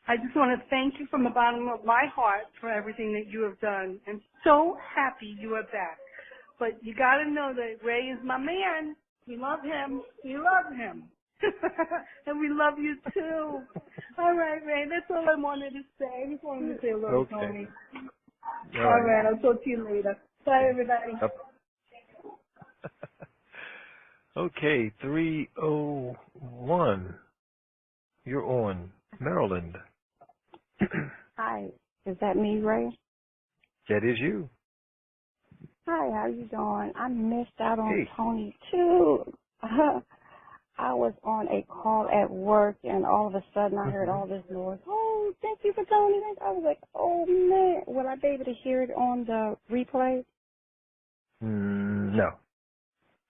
I just want to thank you from the bottom of my heart for everything that you have done. I'm so happy you are back. But you got to know that Ray is my man. We love him. We love him. And we love you, too. All right, Ray, that's all I wanted to say. I just wanted to say hello, Tony. All right, I'll talk to you later. Bye, everybody. Okay, 301. You're on Maryland. Hi, is that me, Ray? That is you. Hi, how you doing? I missed out on Tony, too. I was on a call at work, and all of a sudden I heard all this noise. Oh, thank you for Tony. I was like, oh, man. Will I be able to hear it on the replay? No.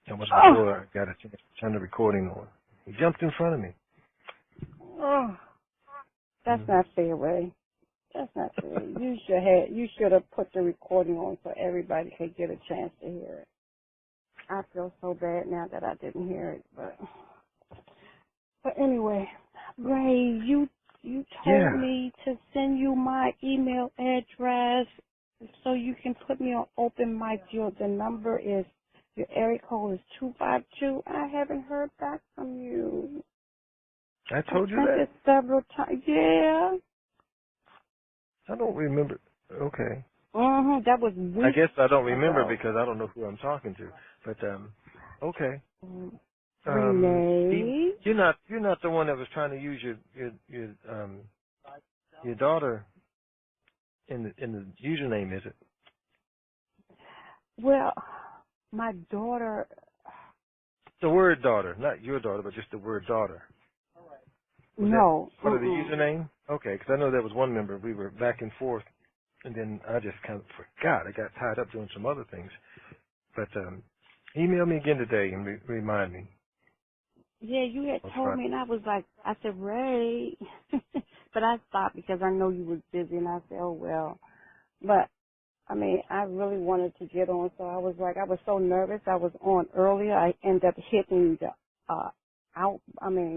That was before I got a chance to turn the recording on. He jumped in front of me. Oh, that's not fair, Ray. That's not fair. You should have put the recording on so everybody could get a chance to hear it. I feel so bad now that I didn't hear it, but anyway, Ray, you told me to send you my email address so you can put me on open mic. The number is, your area code is 252. I haven't heard back from you. I told you that. I sent it several times. Yeah. I don't remember. Okay. That was weeks I guess I don't remember ago. because I don't know who I'm talking to. But okay. Renee? You're not the one that was trying to use your daughter in the username, is it? Well, my daughter. The word daughter, not your daughter, but just the word daughter. Was no. that part of the username? Okay, because I know there was one member. We were back and forth, and then I just kind of forgot. I got tied up doing some other things. But email me again today and remind me. Yeah, you had told me, and I was like, I said, Ray. But I stopped because I know you were busy, and I said, oh, well. But, I mean, I really wanted to get on, so I was like, I was so nervous. I was on earlier. I ended up hitting the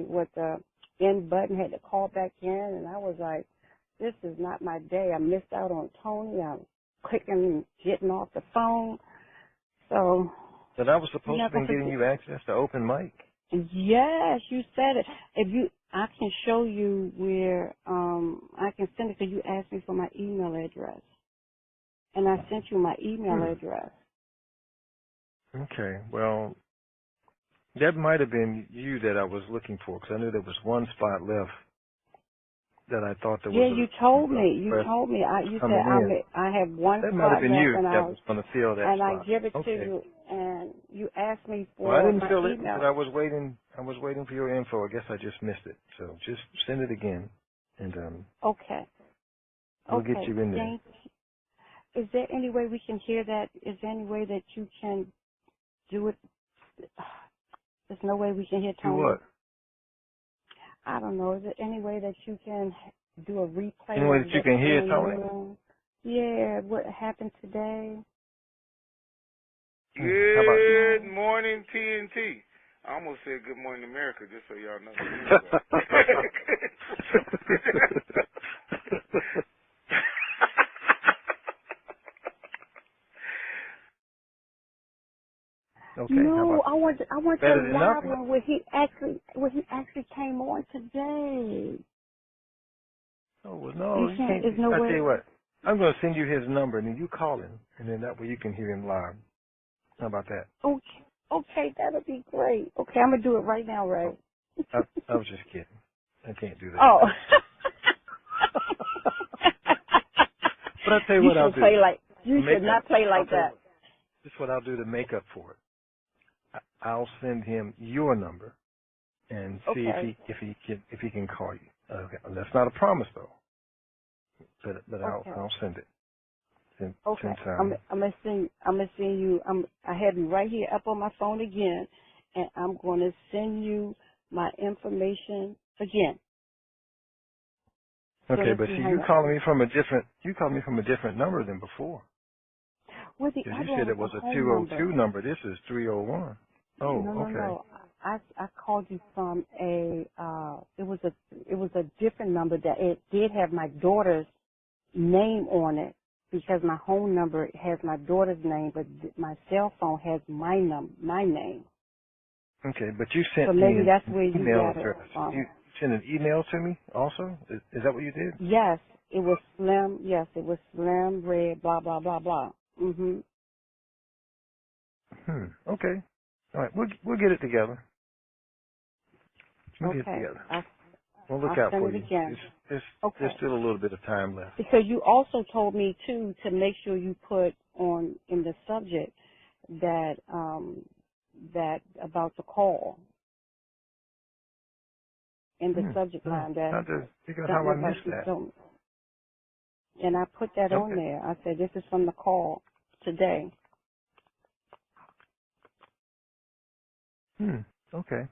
with the end button, had to call back in, and I was like, this is not my day. I missed out on Tony. I'm clicking, getting off the phone. So. But I was supposed to be getting you access to open mic. Yes, you said it. I can show you where, I can send it because you asked me for my email address. And I sent you my email address. Okay, well, that might have been you that I was looking for because I knew there was one spot left that I thought there was. Yeah, you told me. You said I have one that spot might have been left, you and that was going to fill that and spot. I give it to you, and you asked me for well, I didn't my fill it email. because I was waiting for your info. I guess I just missed it. So just send it again, and okay. We'll get you in there. Is there any way we can hear that? Is there any way that you can do it? There's no way we can hear Tony. Do what? I don't know. Is there any way that you can do a replay? Any way that you can hear, Tony? Yeah, what happened today? Good morning, TNT. I almost said good morning, America, just so y'all know. Okay. No, I want the live nothing? one where he actually came on today. Oh well, no, you can't. There's no I way. tell you what, I'm going to send you his number, and then you call him, and then that way you can hear him live. How about that? Okay, that'll be great. Okay, I'm gonna do it right now, Ray. I was just kidding. I can't do that. Oh. But I'll tell you what I'll do. You should not play like that. This is what I'll do to make up for it. I'll send him your number and see if he can call you. Okay, that's not a promise though. But I'll send it. Okay. I'm gonna send you. I have you right here up on my phone again, and I'm going to send you my information again. Okay, but see, you called me from a different number than before. Well, you said it was a 202 number. This is 301. Oh, okay. No. I called you from it was a different number that it did have my daughter's name on it because my home number has my daughter's name, but my cell phone has my name. Okay, but you sent so maybe that's where you got it from. You sent an email to me also? Is that what you did? Yes, it was Slim. Yes, it was Slim Red. Blah blah blah blah. Mhm. Okay. All right. We'll get it together. We'll get it together. We'll look out for you. Again. There's still a little bit of time left. Because you also told me too to make sure you put on in the subject that that about the call in the subject line that how I missed that. And I put that on there. I said this is from the call today. Okay.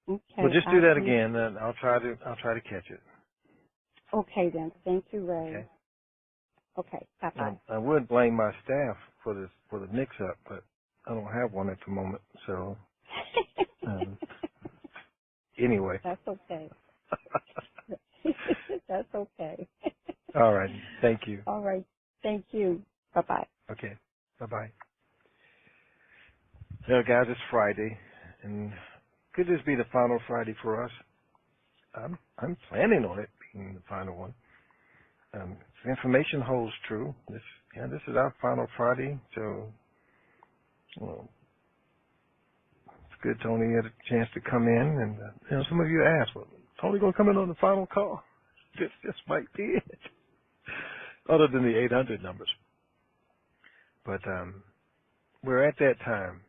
Okay. Well, just do that again, and I'll try to catch it. Okay, then. Thank you, Ray. Okay. Bye-bye. I would blame my staff for the mix-up, but I don't have one at the moment. So anyway. That's okay. That's okay. All right. Thank you. All right. Thank you. Bye-bye. Okay. Bye-bye. Well, guys, it's Friday, and could this be the final Friday for us? I'm planning on it being the final one. If the information holds true, this is our final Friday, so it's good Tony had a chance to come in, and some of you asked, well, Tony gonna come in on the final call? This might be it, other than the 800 numbers. But we're at that time.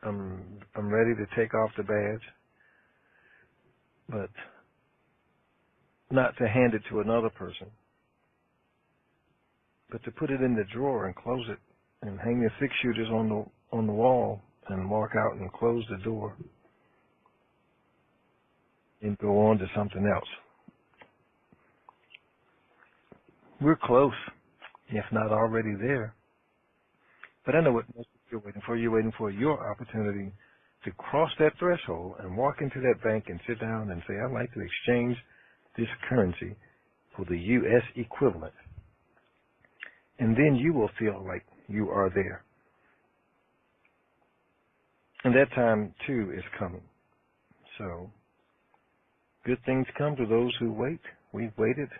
I'm ready to take off the badge, but not to hand it to another person, but to put it in the drawer and close it and hang the 6-shooters on the wall and walk out and close the door and go on to something else. We're close, if not already there. But I know what you're waiting for. You're waiting for your opportunity to cross that threshold and walk into that bank and sit down and say, I'd like to exchange this currency for the U.S. equivalent. And then you will feel like you are there. And that time, too, is coming. So, good things come to those who wait. We've waited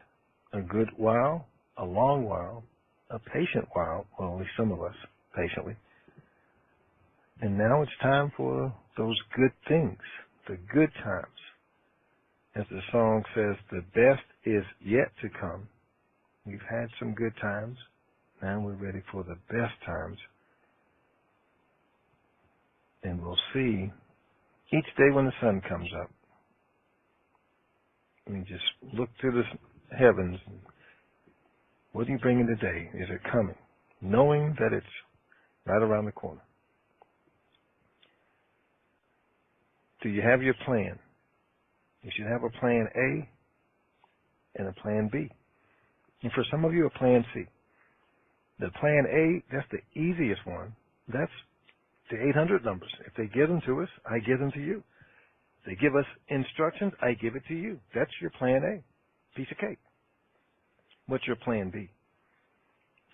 a good while, a long while, a patient while, well, at least some of us, patiently. And now it's time for those good things, the good times. As the song says, the best is yet to come. We've had some good times. Now we're ready for the best times. And we'll see each day when the sun comes up. We just look to the heavens. What are you bringing today? Is it coming? Knowing that it's right around the corner. Do you have your plan? You should have a plan A and a plan B. And for some of you, a plan C. The plan A, that's the easiest one. That's the 800 numbers. If they give them to us, I give them to you. If they give us instructions, I give it to you. That's your plan A. Piece of cake. What's your plan B?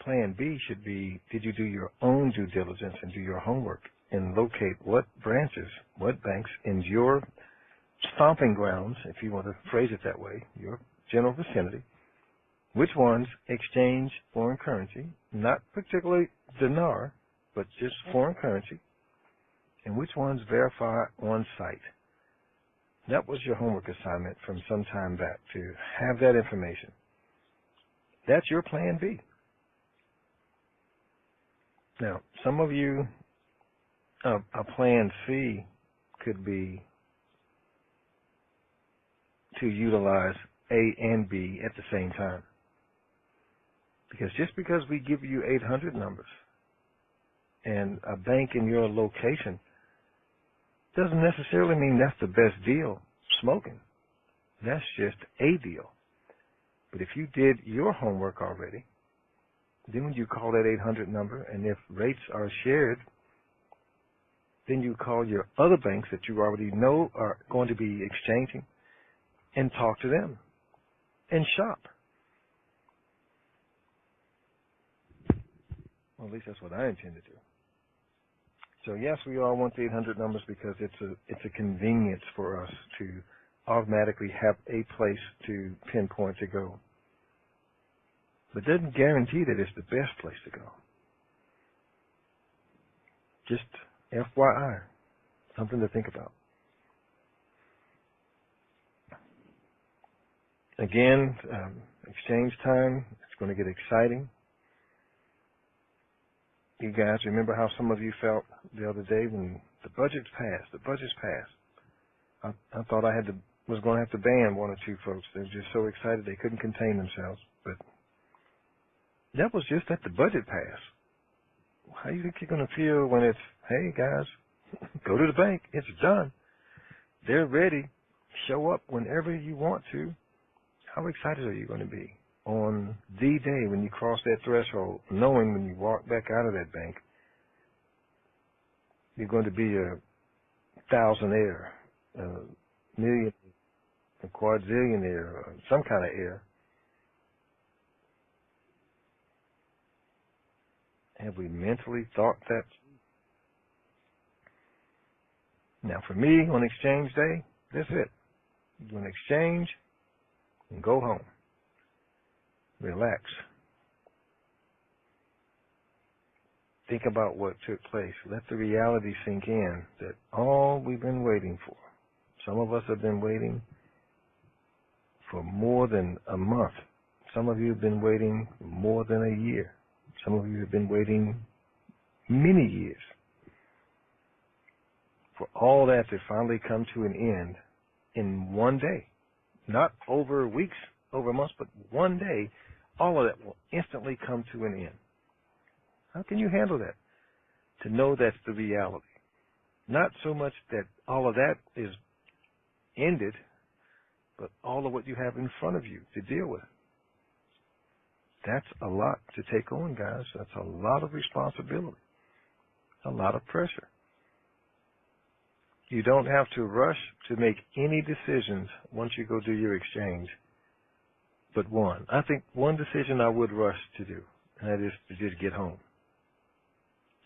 Plan B should be, did you do your own due diligence and do your homework and locate what branches, what banks in your stomping grounds, if you want to phrase it that way, your general vicinity, which ones exchange foreign currency, not particularly dinar, but just foreign currency, and which ones verify on site. That was your homework assignment from some time back, to have that information. That's your plan B. Now, some of you, a plan C could be to utilize A and B at the same time. Because just because we give you 800 numbers and a bank in your location doesn't necessarily mean that's the best deal smoking. That's just a deal. But if you did your homework already, then when you call that 800 number, and if rates are shared, then you call your other banks that you already know are going to be exchanging and talk to them and shop. Well, at least that's what I intend to do. So yes, we all want the 800 numbers because it's a convenience for us to automatically have a place to pinpoint to go. But it doesn't guarantee that it's the best place to go. Just FYI, something to think about. Again, exchange time, it's going to get exciting. You guys remember how some of you felt the other day when the budget's passed. The budget's passed. I thought I was going to have to ban one or two folks. They were just so excited they couldn't contain themselves. But that was just at the budget pass. How do you think you're going to feel when it's, hey guys, go to the bank. It's done. They're ready. Show up whenever you want to. How excited are you going to be on the day when you cross that threshold, knowing when you walk back out of that bank, you're going to be a thousandaire, a million, a quadrillionaire, or some kind of heir? Have we mentally thought that? Now, for me, on exchange day, that's it. You're going to exchange and go home. Relax. Think about what took place. Let the reality sink in that all we've been waiting for. Some of us have been waiting for more than a month. Some of you have been waiting more than a year. Some of you have been waiting many years for all that to finally come to an end in one day. Not over weeks, over months, but one day, all of that will instantly come to an end. How can you handle that? To know that's the reality. Not so much that all of that is ended, but all of what you have in front of you to deal with. That's a lot to take on, guys. That's a lot of responsibility. A lot of pressure. You don't have to rush to make any decisions once you go do your exchange, but one. I think one decision I would rush to do, and that is to just get home.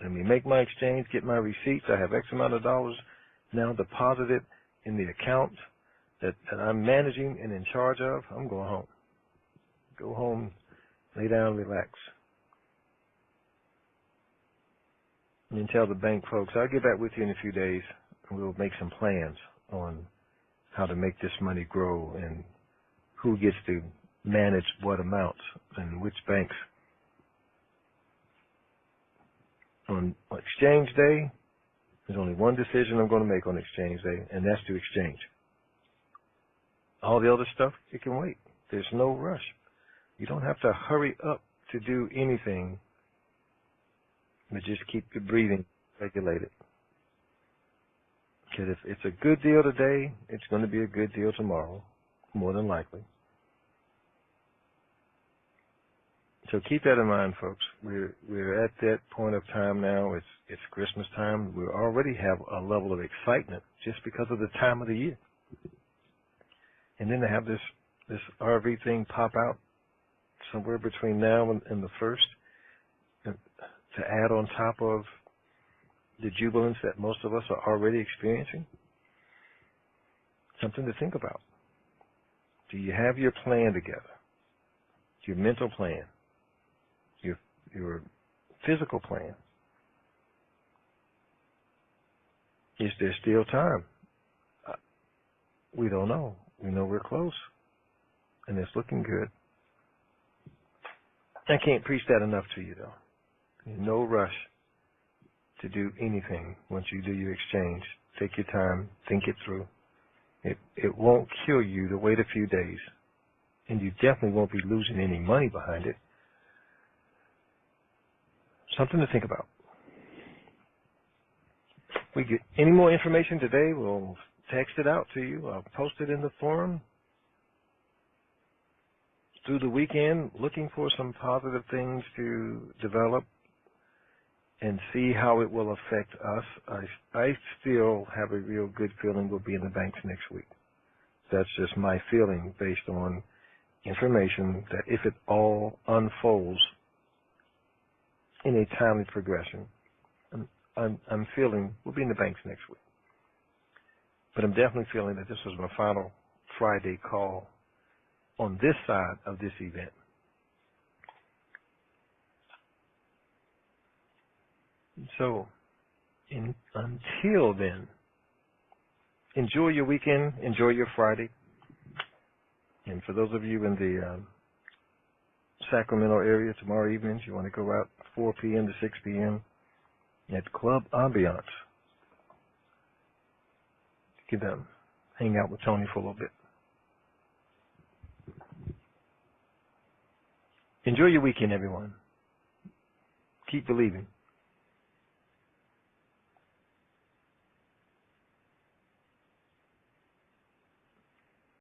Let me make my exchange, get my receipts. I have X amount of dollars now deposited in the account that I'm managing and in charge of. I'm going home. Go home, lay down, relax. And then tell the bank folks, I'll get back with you in a few days, and we'll make some plans on how to make this money grow and who gets to manage what amounts and which banks. On exchange day, there's only one decision I'm going to make on exchange day, and that's to exchange. All the other stuff, it can wait. There's no rush. You don't have to hurry up to do anything, but just keep your breathing regulated. Because if it's a good deal today, it's going to be a good deal tomorrow, more than likely. So keep that in mind, folks. We're at that point of time now. It's Christmas time. We already have a level of excitement just because of the time of the year. And then to have this RV thing pop out somewhere between now and the first, and to add on top of the jubilance that most of us are already experiencing, something to think about. Do you have your plan together? Your mental plan? Your physical plan? Is there still time? We don't know. We know we're close, and it's looking good. I can't preach that enough to you, though. No rush to do anything once you do your exchange. Take your time, think it through. It won't kill you to wait a few days, and you definitely won't be losing any money behind it. Something to think about. We get any more information today, we'll text it out to you. I'll post it in the forum. Through the weekend, looking for some positive things to develop and see how it will affect us. I still have a real good feeling we'll be in the banks next week. That's just my feeling based on information that if it all unfolds in a timely progression, I'm feeling we'll be in the banks next week. But I'm definitely feeling that this was my final Friday call on this side of this event. So, until then, enjoy your weekend, enjoy your Friday. And for those of you in the Sacramento area tomorrow evenings, you want to go out 4 p.m. to 6 p.m. at Club Ambiance. Get them, hang out with Tony for a little bit. Enjoy your weekend, everyone. Keep believing.